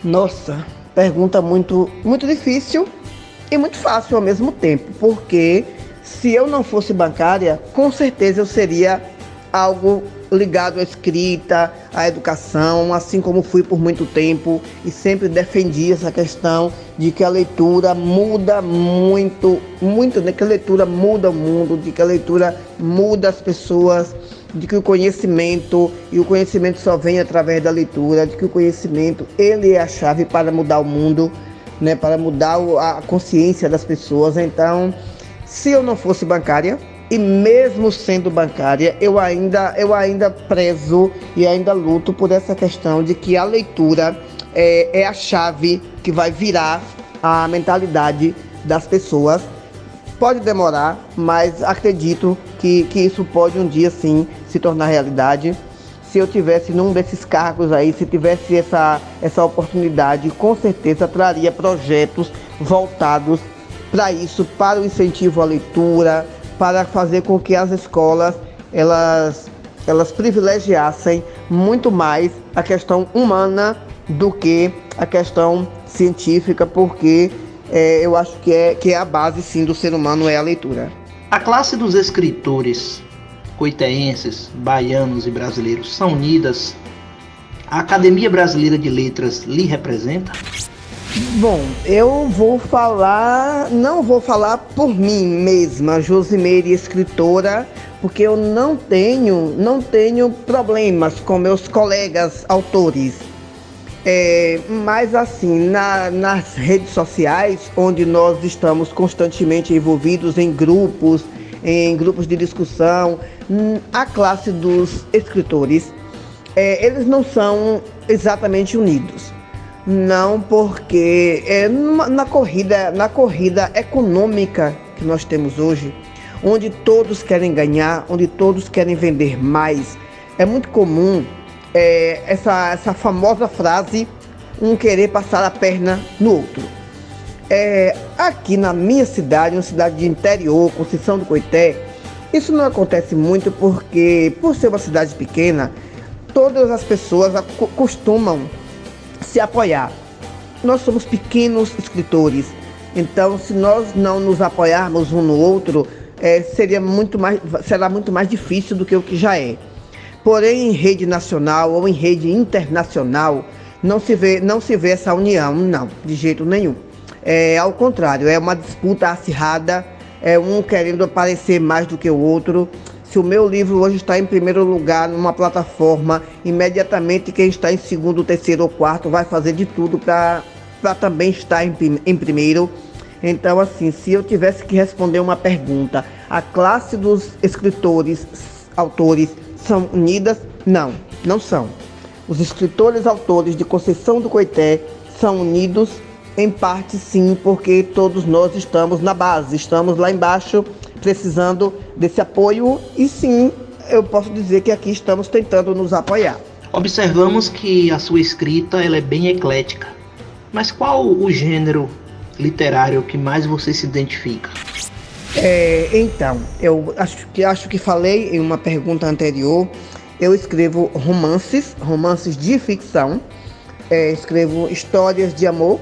Nossa, pergunta muito difícil e muito fácil ao mesmo tempo, porque se eu não fosse bancária, com certeza eu seria algo ligado à escrita, à educação, assim como fui por muito tempo e sempre defendi essa questão de que a leitura muda muito, né? Que a leitura muda o mundo, de que a leitura muda as pessoas, de que o conhecimento, e o conhecimento só vem através da leitura, de que o conhecimento, ele é a chave para mudar o mundo, né? Para mudar a consciência das pessoas. Então, se eu não fosse bancária, e mesmo sendo bancária, eu ainda prezo e ainda luto por essa questão de que a leitura é a chave que vai virar a mentalidade das pessoas. Pode demorar, mas acredito que isso pode um dia sim se tornar realidade. Se eu tivesse num desses cargos aí, se tivesse essa oportunidade, com certeza traria projetos voltados para isso, para o incentivo à leitura, para fazer com que as escolas elas privilegiassem muito mais a questão humana do que a questão científica, porque eu acho que é a base sim do ser humano, é a leitura. A classe dos escritores coiteenses, baianos e brasileiros são unidas? A Academia Brasileira de Letras lhe representa? Bom, eu não vou falar por mim mesma, Josimeire, escritora, porque eu não tenho problemas com meus colegas autores. Mas assim, nas redes sociais, onde nós estamos constantemente envolvidos em grupos de discussão, a classe dos escritores, eles não são exatamente unidos. Não, porque na corrida econômica que nós temos hoje, onde todos querem ganhar, onde todos querem vender mais, é muito comum essa famosa frase, um querer passar a perna no outro. Aqui na minha cidade, uma cidade de interior, Conceição do Coité, isso não acontece muito porque, por ser uma cidade pequena, todas as pessoas costumam se apoiar. Nós somos pequenos escritores, então se nós não nos apoiarmos um no outro, será muito mais difícil do que o que já é. Porém, em rede nacional ou em rede internacional, não se vê essa união, não, de jeito nenhum. Ao contrário, é uma disputa acirrada, um querendo aparecer mais do que o outro. Se o meu livro hoje está em primeiro lugar numa plataforma, imediatamente quem está em segundo, terceiro ou quarto vai fazer de tudo para também estar em primeiro. Então, assim, se eu tivesse que responder uma pergunta, a classe dos escritores, autores, são unidas? Não, não são. Os escritores, autores de Conceição do Coité são unidos, em parte sim, porque todos nós estamos na base, estamos lá embaixo, precisando desse apoio, e sim, eu posso dizer que aqui estamos tentando nos apoiar. Observamos que a sua escrita ela é bem eclética, mas qual o gênero literário que mais você se identifica? Então, eu acho que falei em uma pergunta anterior, eu escrevo romances de ficção, escrevo histórias de amor,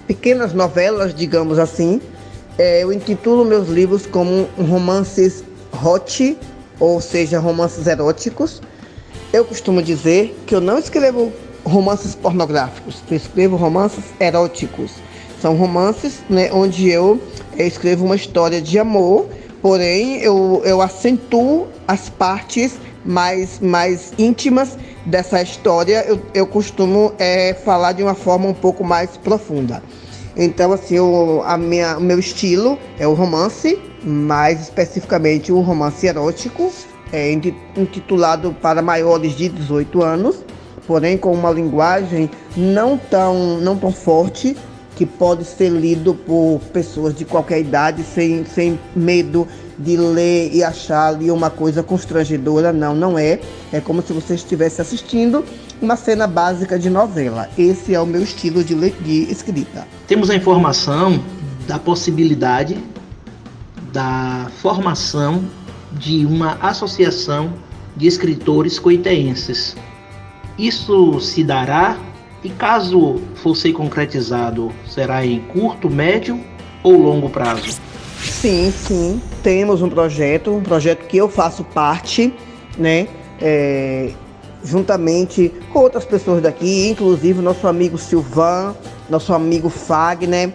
pequenas novelas, digamos assim. Eu intitulo meus livros como romances hot, ou seja, romances eróticos. Eu costumo dizer que eu não escrevo romances pornográficos, eu escrevo romances eróticos. São romances, né, onde eu escrevo uma história de amor, porém eu acentuo as partes mais íntimas dessa história. Eu costumo falar de uma forma um pouco mais profunda. Então, assim, o meu estilo é o romance, mais especificamente o romance erótico, intitulado para maiores de 18 anos, porém com uma linguagem não tão forte, que pode ser lido por pessoas de qualquer idade, sem medo de ler e achar ali uma coisa constrangedora. Não é. É como se você estivesse assistindo uma cena básica de novela. Esse é o meu estilo de escrita. Temos a informação da possibilidade da formação de uma associação de escritores coiteenses. Isso se dará E caso for ser concretizado, será em curto, médio ou longo prazo? Sim, temos um projeto que eu faço parte, né? Juntamente com outras pessoas daqui, inclusive nosso amigo Silvan, nosso amigo Fagner,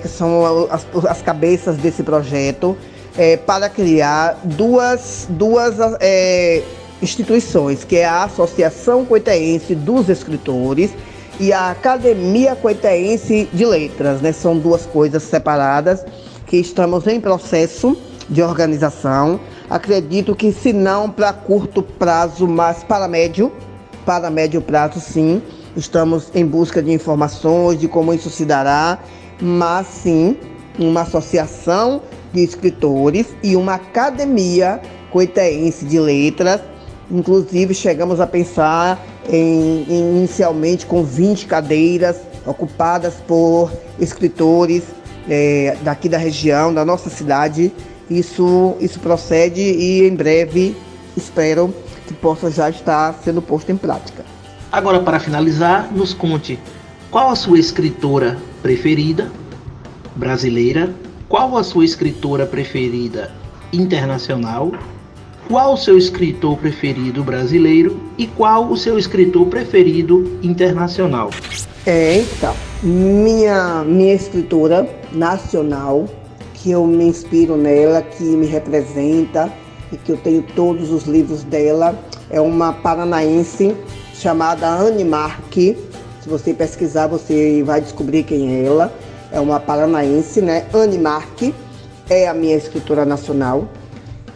que são as cabeças desse projeto, para criar duas instituições, que é a Associação Coiteense dos Escritores e a Academia Coiteense de Letras, né? São duas coisas separadas que estamos em processo de organização. Acredito que, se não para curto prazo, mas para médio prazo, sim. Estamos em busca de informações de como isso se dará, mas sim, uma associação de escritores e uma academia coiteense de letras. Inclusive, chegamos a pensar inicialmente com 20 cadeiras ocupadas por escritores daqui da região, da nossa cidade. Isso procede e em breve espero que possa já estar sendo posto em prática. Agora, para finalizar, nos conte qual a sua escritora preferida brasileira, qual a sua escritora preferida internacional, qual o seu escritor preferido brasileiro e qual o seu escritor preferido internacional. Então, minha escritora nacional, que eu me inspiro nela, que me representa e que eu tenho todos os livros dela, é uma paranaense chamada Anne Mark. Se você pesquisar, você vai descobrir quem é ela. É uma paranaense, né? Anne Mark é a minha escritora nacional.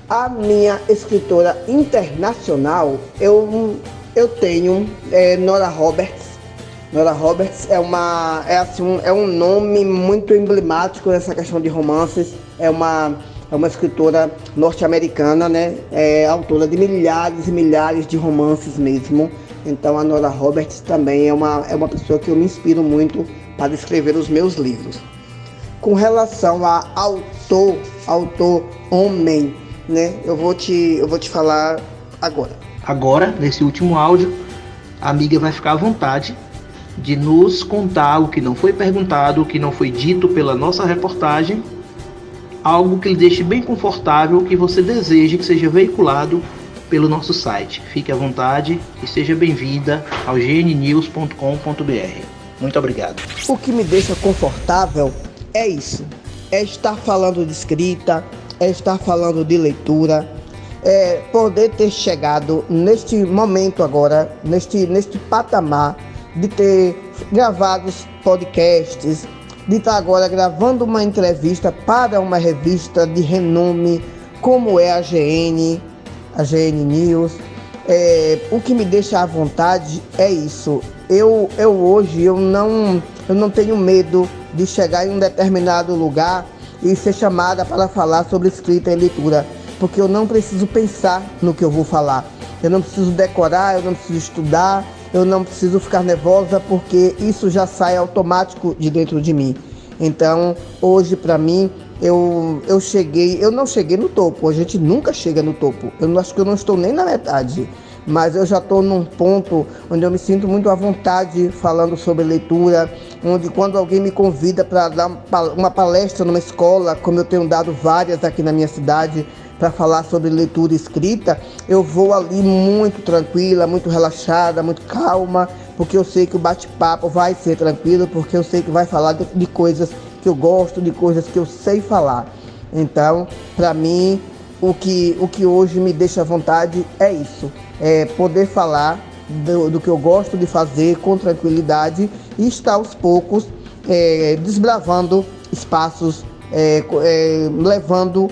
A minha escritora internacional, eu tenho Nora Roberts. Nora Roberts é um nome muito emblemático nessa questão de romances. É uma escritora norte-americana, né? É autora de milhares e milhares de romances mesmo. Então a Nora Roberts também é uma pessoa que eu me inspiro muito para escrever os meus livros. Com relação a autor homem, né? Eu vou te falar agora. Agora, nesse último áudio, a amiga vai ficar à vontade de nos contar o que não foi perguntado, o que não foi dito pela nossa reportagem, algo que lhe deixe bem confortável, que você deseje que seja veiculado pelo nosso site. Fique à vontade e seja bem-vinda ao gnnews.com.br. Muito obrigado. O que me deixa confortável é isso, é estar falando de escrita, é estar falando de leitura, é poder ter chegado neste momento agora, neste patamar de ter gravado os podcasts, de estar agora gravando uma entrevista para uma revista de renome como é a GN News. O que me deixa à vontade é isso. Eu hoje não tenho medo de chegar em um determinado lugar e ser chamada para falar sobre escrita e leitura, porque eu não preciso pensar no que eu vou falar. Eu não preciso decorar, eu não preciso estudar, eu não preciso ficar nervosa, porque isso já sai automático de dentro de mim. Então, hoje, para mim, eu não cheguei no topo. A gente nunca chega no topo. Eu acho que eu não estou nem na metade, mas eu já estou num ponto onde eu me sinto muito à vontade falando sobre leitura, onde quando alguém me convida para dar uma palestra numa escola, como eu tenho dado várias aqui na minha cidade, para falar sobre leitura e escrita, eu vou ali muito tranquila, muito relaxada, muito calma, porque eu sei que o bate-papo vai ser tranquilo, porque eu sei que vai falar de coisas que eu gosto, de coisas que eu sei falar. Então, para mim, o que hoje me deixa à vontade é isso, é poder falar do que eu gosto de fazer com tranquilidade e estar aos poucos desbravando espaços, levando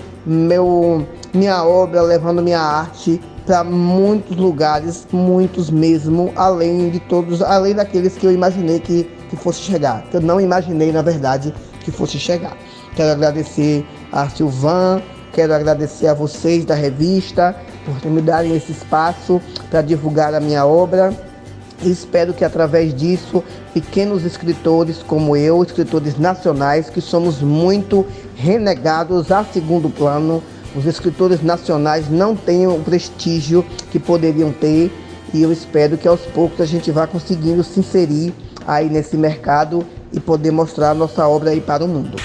minha obra, levando minha arte para muitos lugares, muitos mesmo, além daqueles que eu imaginei que fosse chegar, que eu não imaginei, na verdade, que fosse chegar. Quero agradecer a Silvan, quero agradecer a vocês da revista por me darem esse espaço para divulgar a minha obra. E espero que através disso, pequenos escritores como eu, escritores nacionais, que somos muito renegados a segundo plano, os escritores nacionais não têm o prestígio que poderiam ter, e eu espero que aos poucos a gente vá conseguindo se inserir aí nesse mercado e poder mostrar nossa obra aí para o mundo.